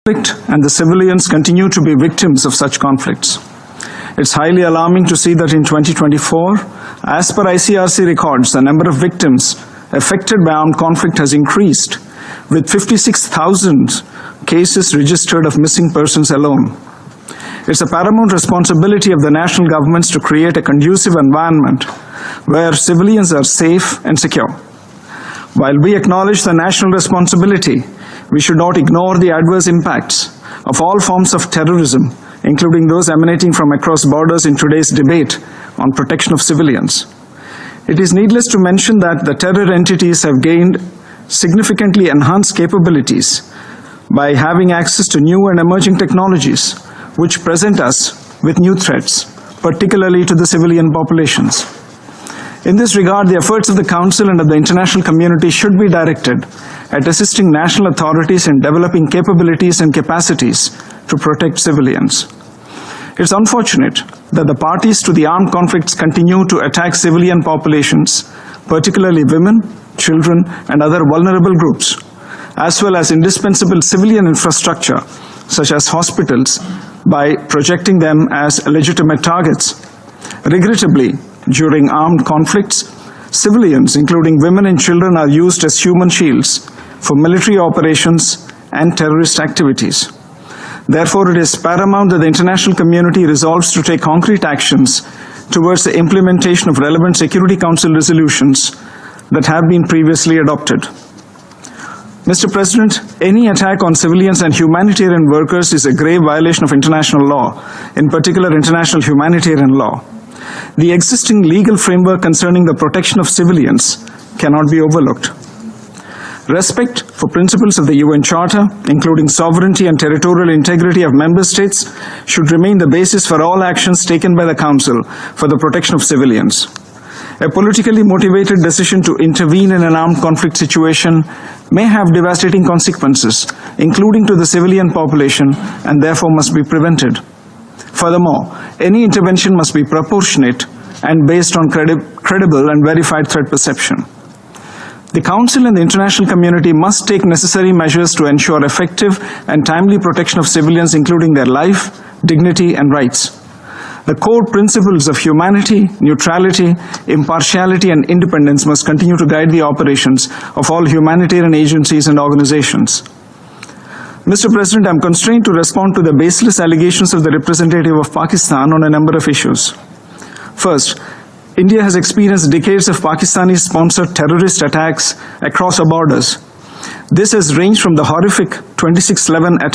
conflict and the civilians continue to be victims of such conflicts. It's highly alarming to see that in 2024, as per ICRC records, the number of victims affected by armed conflict has increased, with 56,000 cases registered of missing persons alone. It's a paramount responsibility of the national governments to create a conducive environment where civilians are safe and secure. While we acknowledge the national responsibility, we should not ignore the adverse impacts of all forms of terrorism, including those emanating from across borders in today's debate on protection of civilians. It is needless to mention that the terror entities have gained significantly enhanced capabilities by having access to new and emerging technologies, which present us with new threats, particularly to the civilian populations. In this regard, the efforts of the Council and of the international community should be directed at assisting national authorities in developing capabilities and capacities to protect civilians. It's unfortunate that the parties to the armed conflicts continue to attack civilian populations, particularly women, children, and other vulnerable groups, as well as indispensable civilian infrastructure, such as hospitals, by projecting them as legitimate targets. Regrettably, during armed conflicts, civilians, including women and children, are used as human shields for military operations and terrorist activities. Therefore, it is paramount that the international community resolves to take concrete actions towards the implementation of relevant Security Council resolutions that have been previously adopted. Mr. President, any attack on civilians and humanitarian workers is a grave violation of international law, in particular international humanitarian law. The existing legal framework concerning the protection of civilians cannot be overlooked. Respect for principles of the UN Charter, including sovereignty and territorial integrity of member states, should remain the basis for all actions taken by the Council for the protection of civilians. A politically motivated decision to intervene in an armed conflict situation may have devastating consequences, including to the civilian population, and therefore must be prevented. Furthermore, any intervention must be proportionate and based on credible and verified threat perception. The Council and the international community must take necessary measures to ensure effective and timely protection of civilians, including their life, dignity, and rights. The core principles of humanity, neutrality, impartiality, and independence must continue to guide the operations of all humanitarian agencies and organizations. Mr. President, I am constrained to respond to the baseless allegations of the representative of Pakistan on a number of issues. First, India has experienced decades of Pakistani-sponsored terrorist attacks across our borders. This has ranged from the horrific 26/11 attack